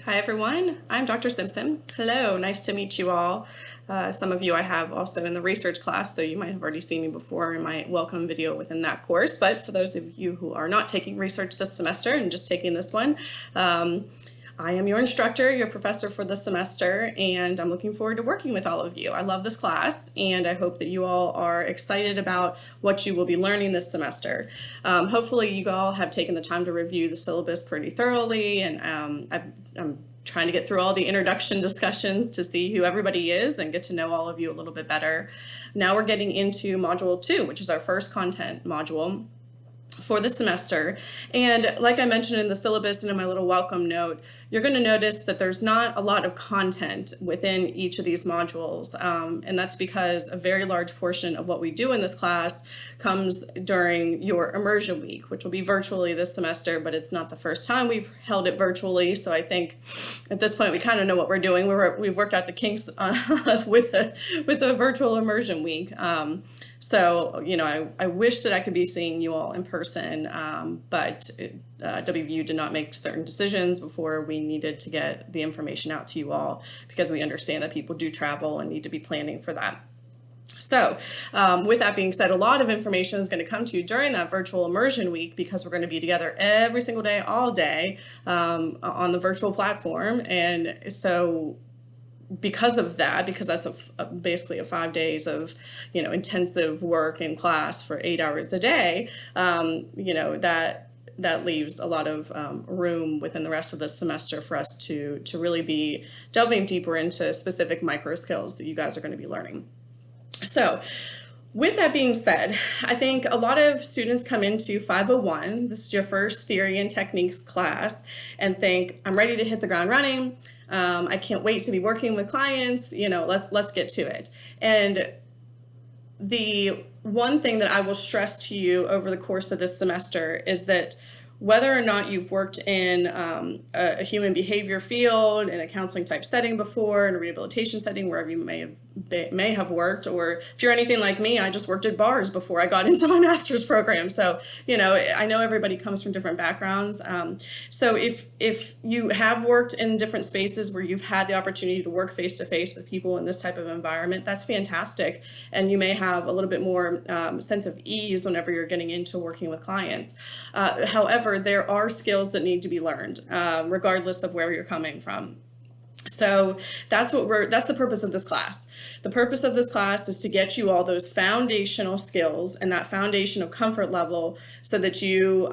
Hi everyone, I'm Dr. Simpson. Hello, nice to meet you all. Some of you I have also in the research class, so you might have already seen me before in my welcome video within that course. But for those of you who are not taking research this semester and just taking this one, I am your instructor, your professor for the semester, and I'm looking forward to working with all of you. I love this class, and I hope that you all are excited about what you will be learning this semester. Hopefully you all have taken the time to review the syllabus pretty thoroughly, and I'm trying to get through all the introduction discussions to see who everybody is and get to know all of you a little bit better. Now we're getting into Module 2, which is our first content module for the semester. And like I mentioned in the syllabus and in my little welcome note, you're going to notice that there's not a lot of content within each of these modules. And that's because a very large portion of what we do in this class comes during your immersion week, which will be virtually this semester, but it's not the first time we've held it virtually. So I think at this point we kind of know what we're doing. We've worked out the kinks with a virtual immersion week. So, you know, I wish that I could be seeing you all in person, but WVU did not make certain decisions before we needed to get the information out to you all, because we understand that people do travel and need to be planning for that. So with that being said, a lot of information is going to come to you during that virtual immersion week, because we're going to be together every single day, all day on the virtual platform. And so because of that, because that's basically 5 days of, you know, intensive work in class for 8 hours a day, you know, that leaves a lot of room within the rest of the semester for us to really be delving deeper into specific micro skills that you guys are going to be learning. So with that being said, I think a lot of students come into 501, this is your first theory and techniques class, and think, I'm ready to hit the ground running. I can't wait to be working with clients, you know, let's get to it. And the one thing that I will stress to you over the course of this semester is that whether or not you've worked in a human behavior field, in a counseling type setting before, in a rehabilitation setting, wherever you may have worked, or if you're anything like me, I just worked at bars before I got into my master's program. So, you know, I know everybody comes from different backgrounds. So if you have worked in different spaces where you've had the opportunity to work face to face with people in this type of environment, that's fantastic. And you may have a little bit more sense of ease whenever you're getting into working with clients. However, there are skills that need to be learned, regardless of where you're coming from. So that's the purpose of this class. The purpose of this class is to get you all those foundational skills and that foundation of comfort level so that you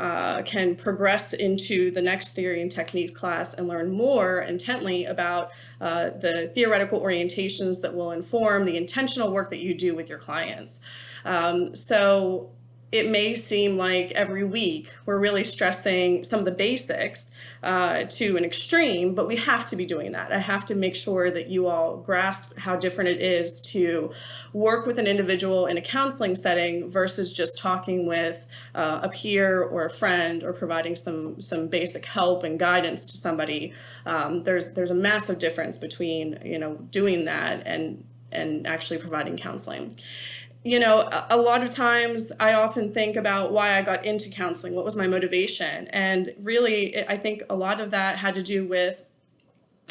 can progress into the next theory and techniques class and learn more intently about the theoretical orientations that will inform the intentional work that you do with your clients. So it may seem like every week we're really stressing some of the basics to an extreme, but we have to be doing that. I have to make sure that you all grasp how different it is to work with an individual in a counseling setting versus just talking with a peer or a friend or providing some basic help and guidance to somebody. There's a massive difference between, you know, doing that and actually providing counseling. You know, a lot of times I often think about why I got into counseling, what was my motivation? And really, I think a lot of that had to do with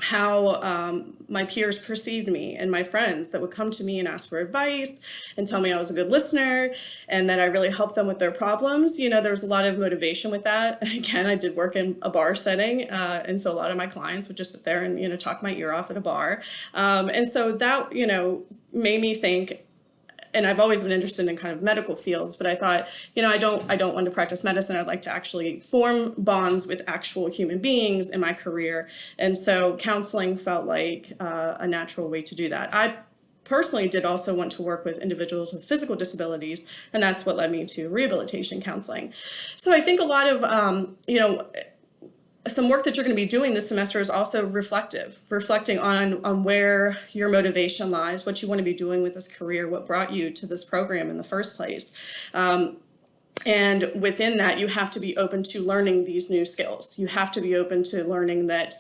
how my peers perceived me and my friends that would come to me and ask for advice and tell me I was a good listener and that I really helped them with their problems. You know, there's a lot of motivation with that. Again, I did work in a bar setting, and so a lot of my clients would just sit there and, you know, talk my ear off at a bar. And so that, you know, made me think, and I've always been interested in kind of medical fields, but I thought, you know, I don't want to practice medicine. I'd like to actually form bonds with actual human beings in my career. And so counseling felt like a natural way to do that. I personally did also want to work with individuals with physical disabilities, and that's what led me to rehabilitation counseling. So I think a lot of, you know, some work that you're going to be doing this semester is also reflecting on where your motivation lies, what you want to be doing with this career, what brought you to this program in the first place. And within that, you have to be open to learning these new skills. You have to be open to learning that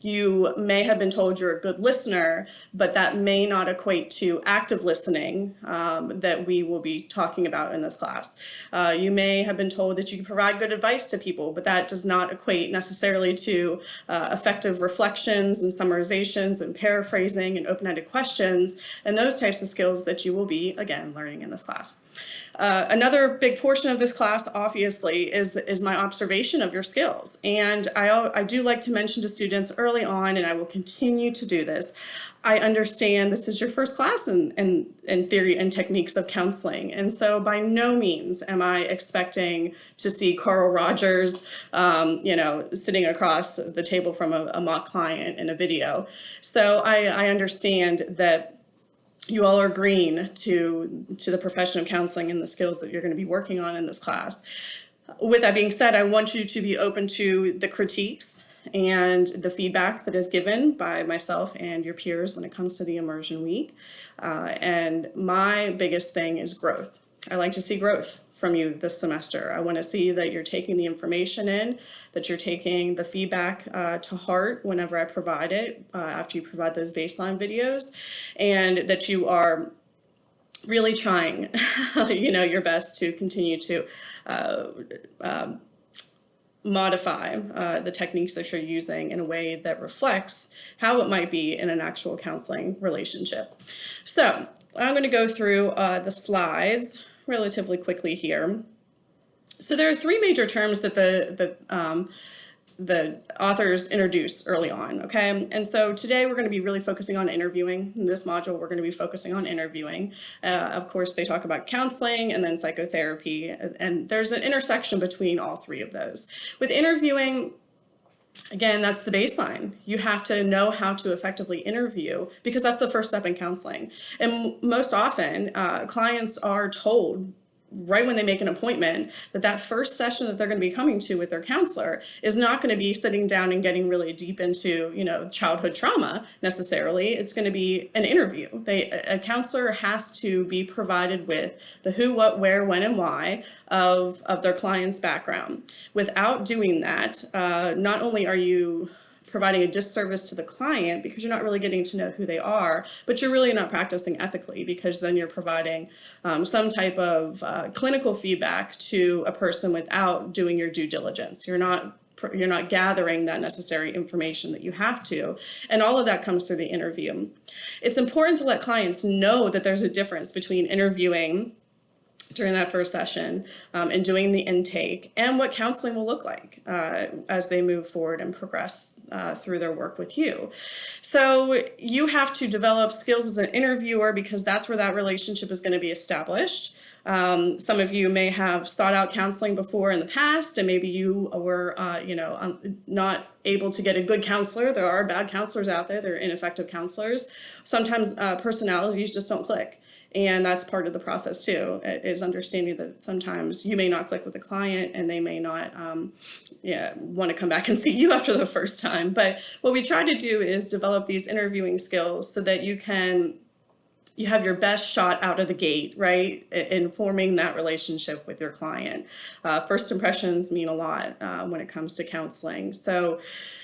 You may have been told you're a good listener, but that may not equate to active listening that we will be talking about in this class. You may have been told that you can provide good advice to people, but that does not equate necessarily to effective reflections and summarizations and paraphrasing and open-ended questions and those types of skills that you will be, again, learning in this class. Another big portion of this class, obviously, is my observation of your skills. And I do like to mention to students early on, and I will continue to do this, I understand this is your first class in theory and techniques of counseling. And so by no means am I expecting to see Carl Rogers, sitting across the table from a mock client in a video. So I understand that you all are green to the profession of counseling and the skills that you're going to be working on in this class. With that being said, I want you to be open to the critiques and the feedback that is given by myself and your peers when it comes to the immersion week. And my biggest thing is growth. I like to see growth from you this semester. I want to see that you're taking the information in, that you're taking the feedback to heart whenever I provide it, after you provide those baseline videos, and that you are really trying, your best to continue to modify the techniques that you're using in a way that reflects how it might be in an actual counseling relationship. So I'm going to go through the slides relatively quickly here. So there are three major terms that the authors introduce early on, okay? And so today we're going to be really focusing on interviewing. In this module, we're going to be focusing on interviewing. Of course, they talk about counseling and then psychotherapy, and there's an intersection between all three of those. With interviewing, again, that's the baseline. You have to know how to effectively interview because that's the first step in counseling. And most often, clients are told right when they make an appointment that first session that they're going to be coming to with their counselor is not going to be sitting down and getting really deep into, childhood trauma necessarily. It's going to be an interview. A counselor has to be provided with the who, what, where, when, and why of their client's background. Without doing that, not only are you providing a disservice to the client because you're not really getting to know who they are, but you're really not practicing ethically because then you're providing some type of clinical feedback to a person without doing your due diligence. You're not gathering that necessary information that you have to, and all of that comes through the interview. It's important to let clients know that there's a difference between interviewing during that first session and doing the intake and what counseling will look like as they move forward and progress through their work with you. So you have to develop skills as an interviewer because that's where that relationship is going to be established. Some of you may have sought out counseling before in the past, and maybe you were, not able to get a good counselor. There are bad counselors out there. There are ineffective counselors. Sometimes personalities just don't click. And that's part of the process too, is understanding that sometimes you may not click with a client and they may not want to come back and see you after the first time. But what we try to do is develop these interviewing skills so that you have your best shot out of the gate, right, in forming that relationship with your client. First impressions mean a lot when it comes to counseling. So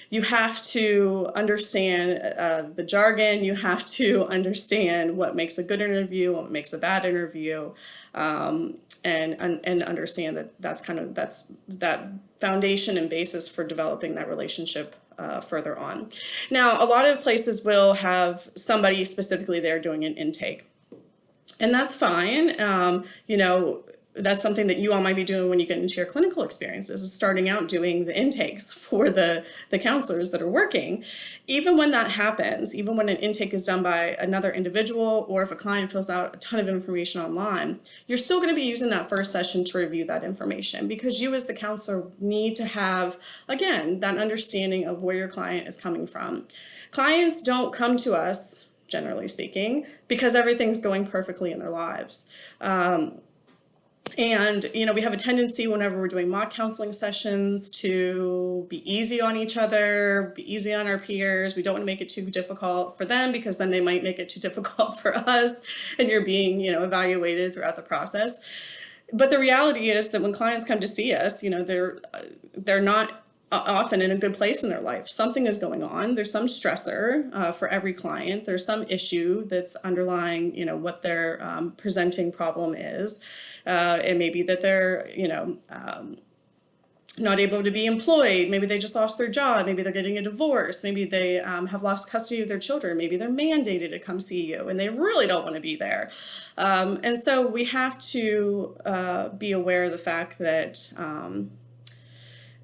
you have to understand the jargon. You have to understand what makes a good interview, what makes a bad interview, and understand that that's that foundation and basis for developing that relationship further on. Now, a lot of places will have somebody specifically there doing an intake, and that's fine. That's something that you all might be doing when you get into your clinical experiences, is starting out doing the intakes for the counselors that are working. Even when that happens, even when an intake is done by another individual, or if a client fills out a ton of information online, you're still going to be using that first session to review that information because you as the counselor need to have, again, that understanding of where your client is coming from. Clients don't come to us, generally speaking, because everything's going perfectly in their lives. And, we have a tendency whenever we're doing mock counseling sessions to be easy on each other, be easy on our peers. We don't want to make it too difficult for them because then they might make it too difficult for us and you're being, evaluated throughout the process. But the reality is that when clients come to see us, they're not often in a good place in their life. Something is going on. There's some stressor for every client. There's some issue that's underlying, what their presenting problem is. It may be that they're, not able to be employed. Maybe they just lost their job. Maybe they're getting a divorce. Maybe they have lost custody of their children. Maybe they're mandated to come see you and they really don't want to be there. And so we have to be aware of the fact that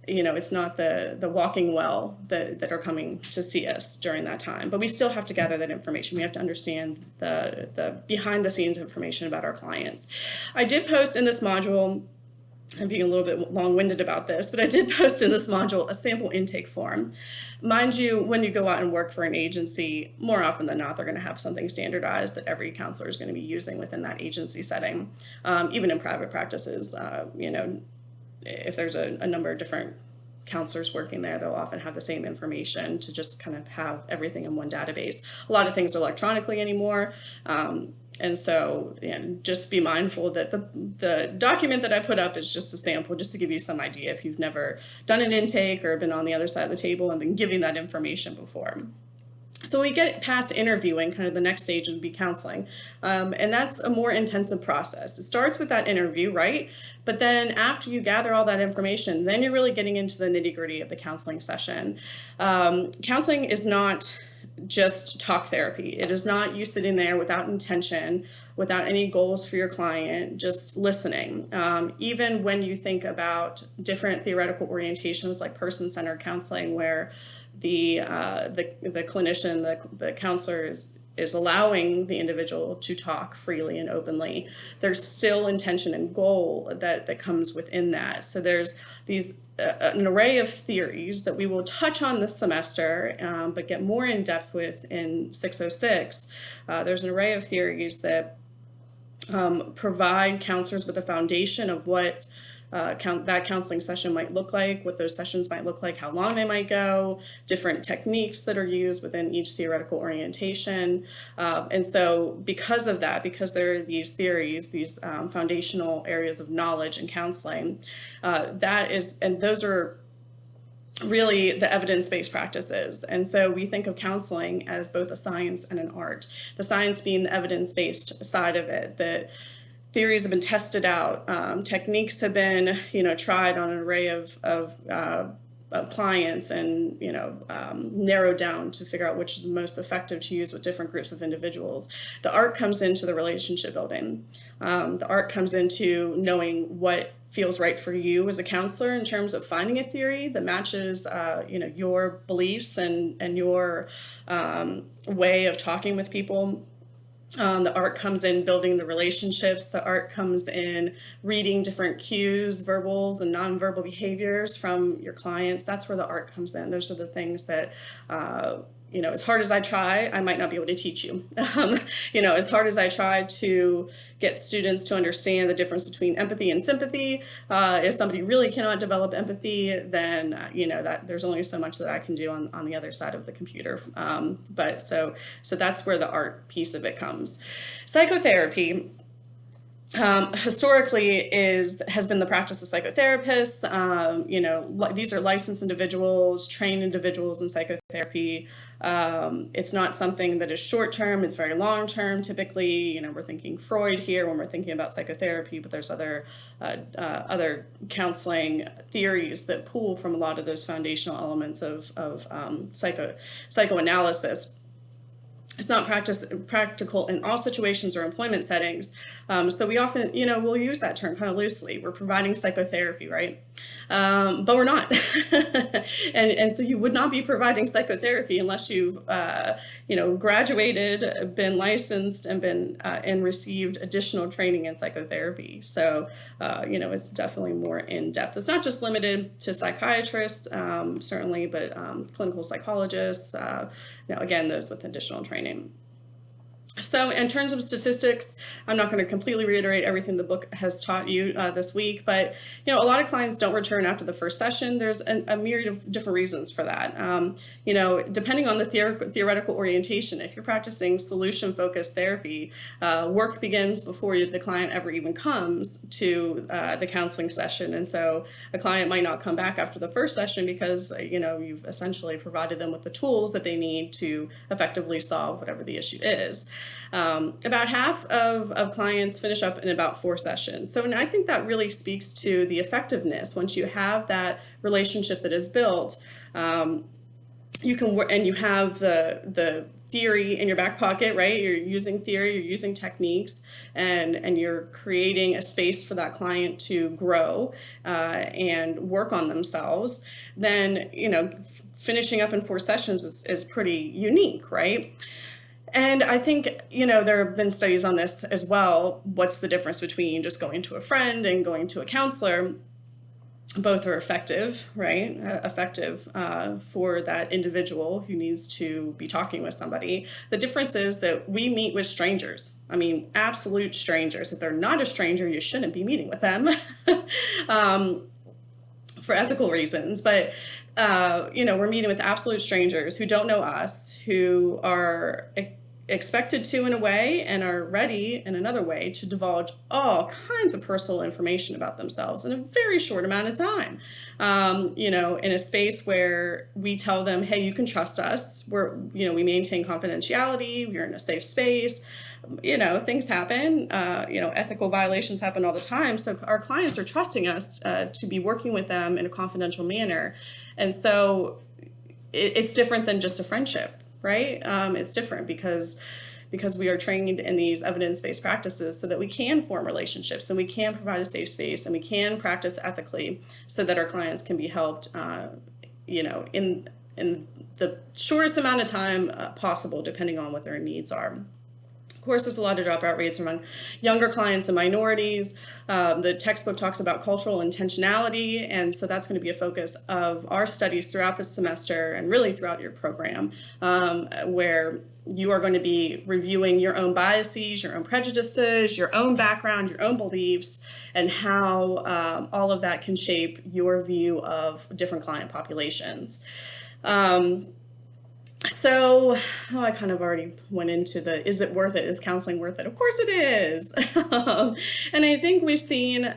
it's not the walking well that are coming to see us during that time, but we still have to gather that information. We have to understand the behind the scenes information about our clients. I did post in this module, I'm being a little bit long-winded about this, but I did post in this module a sample intake form. Mind you, when you go out and work for an agency, more often than not, they're going to have something standardized that every counselor is going to be using within that agency setting. Even in private practices, if there's a number of different counselors working there, they'll often have the same information to just kind of have everything in one database. A lot of things are electronically anymore. And so just be mindful that the document that I put up is just a sample, just to give you some idea if you've never done an intake or been on the other side of the table and been giving that information before. So we get past interviewing, kind of the next stage would be counseling. And that's a more intensive process. It starts with that interview, right? But then after you gather all that information, then you're really getting into the nitty-gritty of the counseling session. Counseling is not just talk therapy. It is not you sitting there without intention, without any goals for your client, just listening. Even when you think about different theoretical orientations like person-centered counseling, where the clinician, the counselor is allowing the individual to talk freely and openly, there's still intention and goal that comes within that. So there's an array of theories that we will touch on this semester, but get more in depth with in 606. There's an array of theories that provide counselors with a foundation of what that counseling session might look like, what those sessions might look like, how long they might go, different techniques that are used within each theoretical orientation. And so because of that, because there are these theories, these foundational areas of knowledge in counseling, and those are really the evidence-based practices. And so we think of counseling as both a science and an art. The science being the evidence-based side of it, that theories have been tested out, techniques have been, tried on an array of clients and, narrowed down to figure out which is the most effective to use with different groups of individuals. The art comes into the relationship building. The art comes into knowing what feels right for you as a counselor in terms of finding a theory that matches, your beliefs and your way of talking with people. The art comes in building the relationships. The art comes in reading different cues, verbals and nonverbal behaviors from your clients. That's where the art comes in. Those are the things that, as hard as I try, I might not be able to teach you. As hard as I try to get students to understand the difference between empathy and sympathy, if somebody really cannot develop empathy, then, that there's only so much that I can do on the other side of the computer. But so that's where the art piece of it comes. Psychotherapy. Historically has been the practice of psychotherapists. These are licensed individuals, trained individuals in psychotherapy. It's not something that is short-term, it's very long-term. Typically, we're thinking Freud here when we're thinking about psychotherapy, but there's other counseling theories that pull from a lot of those foundational elements of psychoanalysis. It's not practical in all situations or employment settings. So we often, we'll use that term kind of loosely. We're providing psychotherapy, right? But we're not. and so you would not be providing psychotherapy unless you've, graduated, been licensed, and received additional training in psychotherapy. So, it's definitely more in depth. It's not just limited to psychiatrists, certainly, but clinical psychologists, again, those with additional training. So in terms of statistics, I'm not going to completely reiterate everything the book has taught you this week, but a lot of clients don't return after the first session. There's a myriad of different reasons for that. Depending on the theoretical orientation, if you're practicing solution-focused therapy, work begins before the client ever even comes to the counseling session, and so a client might not come back after the first session because you've essentially provided them with the tools that they need to effectively solve whatever the issue is. About half of clients finish up in about 4 sessions. So, and I think that really speaks to the effectiveness. Once you have that relationship that is built, you can work, and you have the theory in your back pocket, right? You're using theory, you're using techniques, and you're creating a space for that client to grow and work on themselves. Then, finishing up in 4 sessions is pretty unique, right? And I think, there have been studies on this as well. What's the difference between just going to a friend and going to a counselor? Both are effective, right? Effective for that individual who needs to be talking with somebody. The difference is that we meet with strangers. I mean, absolute strangers. If they're not a stranger, you shouldn't be meeting with them for ethical reasons. But we're meeting with absolute strangers who don't know us, who are expected to in a way and are ready in another way to divulge all kinds of personal information about themselves in a very short amount of time. In a space where we tell them, hey, you can trust us. We maintain confidentiality. We're in a safe space. Things happen, ethical violations happen all the time. So our clients are trusting us to be working with them in a confidential manner. And so it's different than just a friendship, right? It's different because we are trained in these evidence-based practices so that we can form relationships and we can provide a safe space and we can practice ethically so that our clients can be helped, in the shortest amount of time possible, depending on what their needs are. Of course, there's a lot of dropout rates among younger clients and minorities. The textbook talks about cultural intentionality, and so that's going to be a focus of our studies throughout the semester and really throughout your program, where you are going to be reviewing your own biases, your own prejudices, your own background, your own beliefs, and how all of that can shape your view of different client populations. So, I kind of already went into is it worth it? Is counseling worth it? Of course it is. And I think we've seen,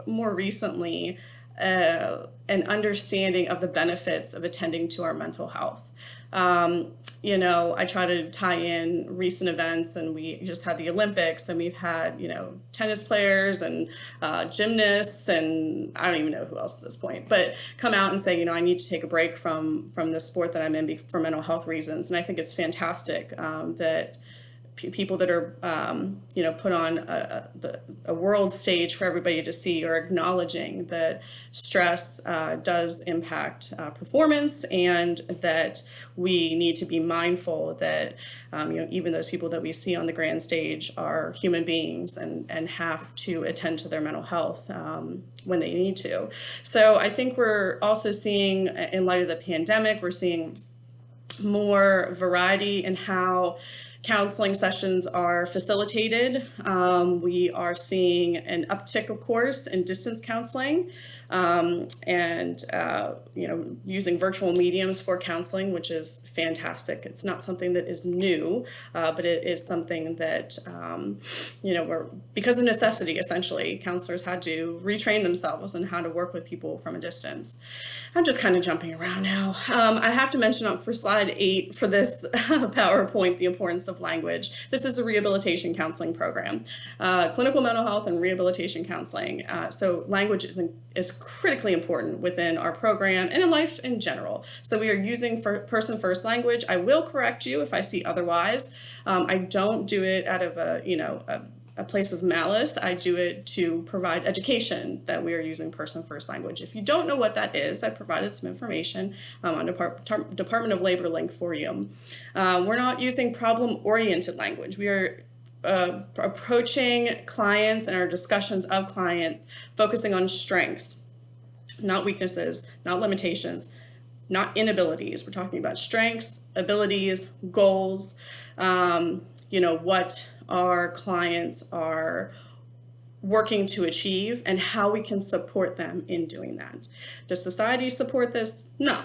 more recently, an understanding of the benefits of attending to our mental health. I try to tie in recent events, and we just had the Olympics, and we've had, tennis players and gymnasts, and I don't even know who else at this point, but come out and say, I need to take a break from the sport that I'm in for mental health reasons. And I think it's fantastic that people that are, put on a world stage for everybody to see are acknowledging that stress does impact performance, and that we need to be mindful that, even those people that we see on the grand stage are human beings and have to attend to their mental health when they need to. So I think we're also seeing, in light of the pandemic, we're seeing more variety in how counseling sessions are facilitated. We are seeing an uptick, of course, in distance counseling, and using virtual mediums for counseling, which is fantastic. It's not something that is new, but it is something that, because of necessity, essentially, counselors had to retrain themselves on how to work with people from a distance. I'm just kind of jumping around now. I have to mention up for slide 8 for this PowerPoint, the importance of language. This is a rehabilitation counseling program, clinical mental health and rehabilitation counseling. So language is critically important within our program and in life in general. So we are using person first language. I will correct you if I see otherwise. I don't do it out of a place of malice. I do it to provide education that we are using person first language. If you don't know what that is, I provided some information on Department of Labor link for you. We're not using problem-oriented language. We are approaching clients and our discussions of clients focusing on strengths, not weaknesses, not limitations, not inabilities. We're talking about strengths, abilities, goals, what our clients are working to achieve and how we can support them in doing that. Does society support this? No.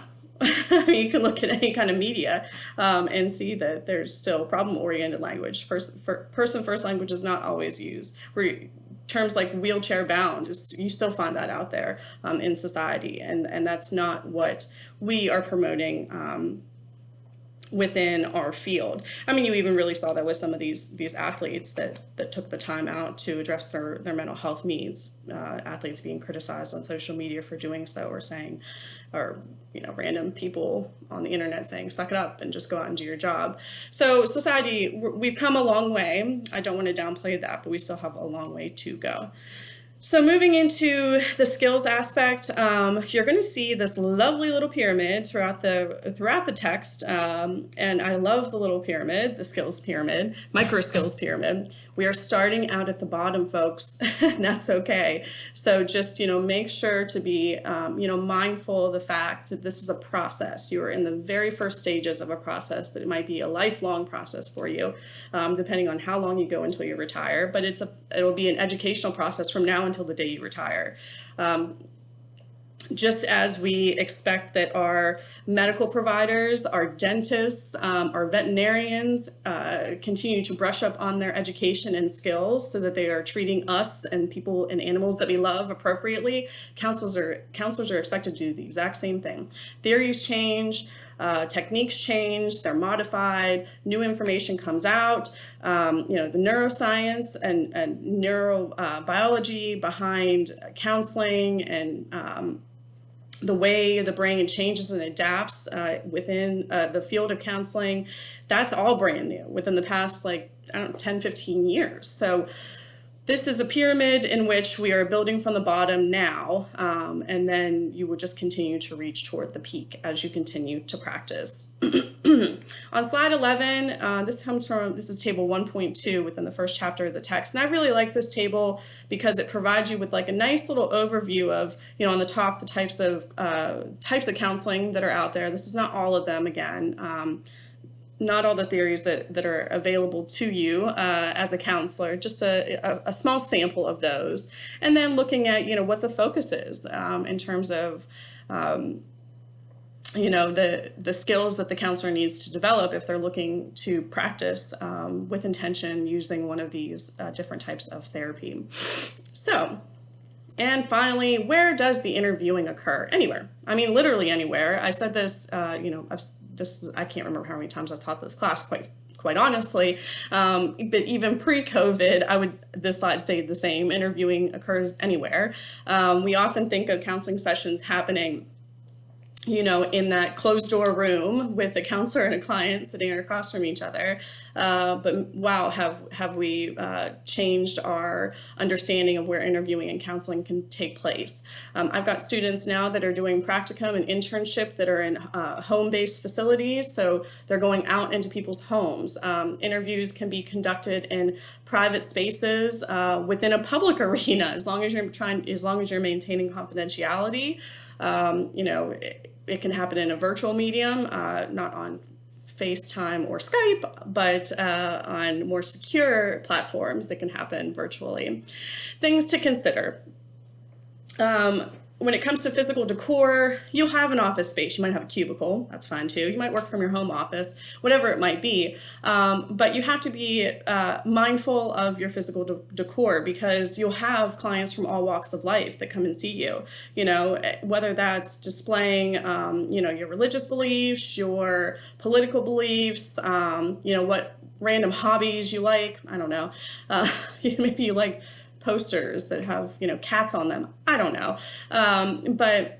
You can look at any kind of media and see that there's still problem-oriented language. Person-first language is not always used. Terms like wheelchair-bound, you still find that out there in society, and that's not what we are promoting within our field. I mean, you even really saw that with some of these athletes that took the time out to address their mental health needs. Athletes being criticized on social media for doing so, or saying, or random people on the internet saying, suck it up and just go out and do your job. So society, we've come a long way. I don't want to downplay that, but we still have a long way to go. So moving into the skills aspect, you're going to see this lovely little pyramid throughout the text, and I love the little pyramid, the skills pyramid, micro skills pyramid. We are starting out at the bottom, folks, and that's okay. So just make sure to be mindful of the fact that this is a process. You are in the very first stages of a process that it might be a lifelong process for you, depending on how long you go until you retire. But it'll be an educational process from now until the day you retire. Just as we expect that our medical providers, our dentists, our veterinarians continue to brush up on their education and skills so that they are treating us and people and animals that we love appropriately, counselors are expected to do the exact same thing. Theories change, techniques change, they're modified, new information comes out. The neuroscience and neurobiology behind counseling and the way the brain changes and adapts within the field of counseling, that's all brand new within the past 10, 15 years. So this is a pyramid in which we are building from the bottom now, and then you will just continue to reach toward the peak as you continue to practice. On slide 11, this is table 1.2 within the first chapter of the text. And I really like this table because it provides you with a nice little overview of, on the top, the types of counseling that are out there. This is not all of them, again. Not all the theories that are available to you as a counselor, just a small sample of those. And then looking at, what the focus is in terms of, the skills that the counselor needs to develop if they're looking to practice with intention using one of these different types of therapy. So, and finally, where does the interviewing occur? Anywhere. I mean, literally anywhere. I said this, I can't remember how many times I've taught this class, quite honestly, but even pre-COVID, this slide say the same, interviewing occurs anywhere. We often think of counseling sessions happening in that closed door room with a counselor and a client sitting across from each other. But wow, have we changed our understanding of where interviewing and counseling can take place. I've got students now that are doing practicum and internship that are in home-based facilities. So they're going out into people's homes. Interviews can be conducted in private spaces within a public arena, as long as you're maintaining confidentiality. It can happen in a virtual medium, not on FaceTime or Skype, but on more secure platforms that can happen virtually. Things to consider. When it comes to physical decor, you'll have an office space. You might have a cubicle. That's fine too. You might work from your home office, whatever it might be. But you have to be mindful of your physical decor because you'll have clients from all walks of life that come and see you. Whether that's displaying, your religious beliefs, your political beliefs, what random hobbies you like. I don't know. Maybe you like posters that have cats on them. I don't know, but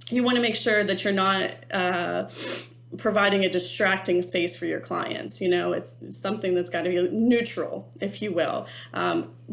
you want to make sure that you're not providing a distracting space for your clients. It's something that's got to be neutral, if you will.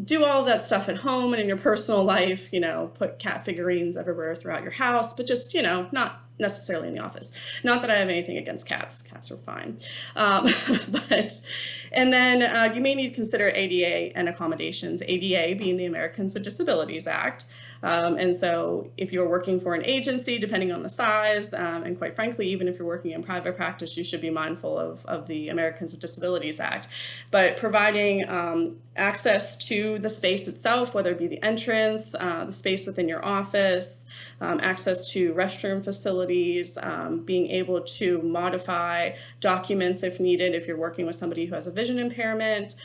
Do all of that stuff at home and in your personal life. Put cat figurines everywhere throughout your house, but just not necessarily in the office. Not that I have anything against cats. Cats are fine. And then you may need to consider ADA and accommodations. ADA being the Americans with Disabilities Act. And so if you're working for an agency, depending on the size, and quite frankly, even if you're working in private practice, you should be mindful of the Americans with Disabilities Act. But providing access to the space itself, whether it be the entrance, the space within your office, access to restroom facilities, being able to modify documents if needed, if you're working with somebody who has a vision impairment,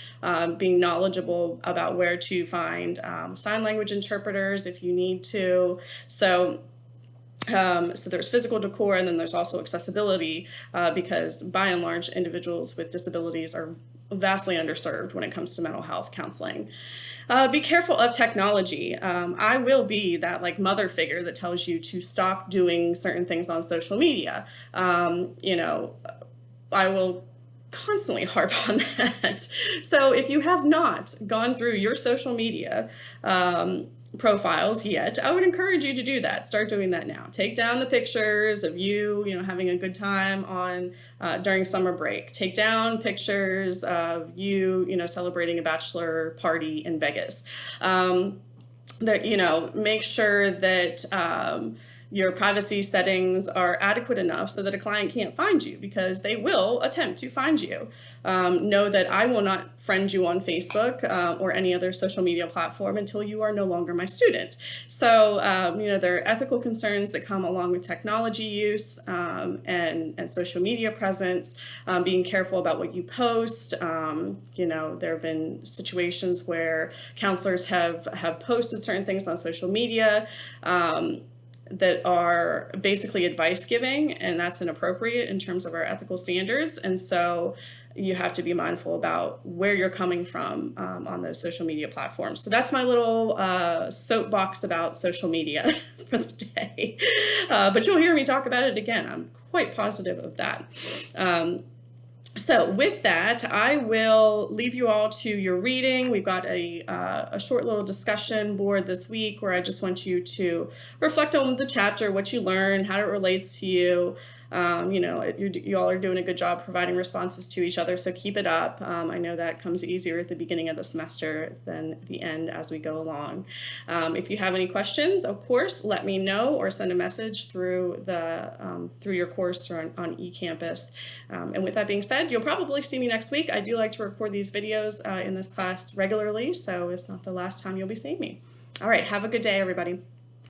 being knowledgeable about where to find sign language interpreters if you need to. So there's physical decor, and then there's also accessibility, because by and large, individuals with disabilities are vastly underserved when it comes to mental health counseling. Be careful of technology. I will be that like mother figure that tells you to stop doing certain things on social media. You know, I will constantly harp on that. So if you have not gone through your social media profiles yet, I would encourage you to do that. Start doing that now. Take down the pictures of you, having a good time on during summer break. Take down pictures of you, celebrating a bachelor party in Vegas. Make sure that your privacy settings are adequate enough so that a client can't find you, because they will attempt to find you. Know that I will not friend you on Facebook or any other social media platform until you are no longer my student. So, there are ethical concerns that come along with technology use and social media presence, being careful about what you post. There have been situations where counselors have posted certain things on social media that are basically advice giving, and that's inappropriate in terms of our ethical standards. And so you have to be mindful about where you're coming from on those social media platforms. So that's my little soapbox about social media for the day. But you'll hear me talk about it again. I'm quite positive of that. So with that, I will leave you all to your reading. We've got a short little discussion board this week where I just want you to reflect on the chapter, what you learned, how it relates to you. You all are doing a good job providing responses to each other, so keep it up. I know that comes easier at the beginning of the semester than the end as we go along. If you have any questions, of course, let me know or send a message through your course or on eCampus. And with that being said, you'll probably see me next week. I do like to record these videos in this class regularly, so it's not the last time you'll be seeing me. All right, have a good day, everybody.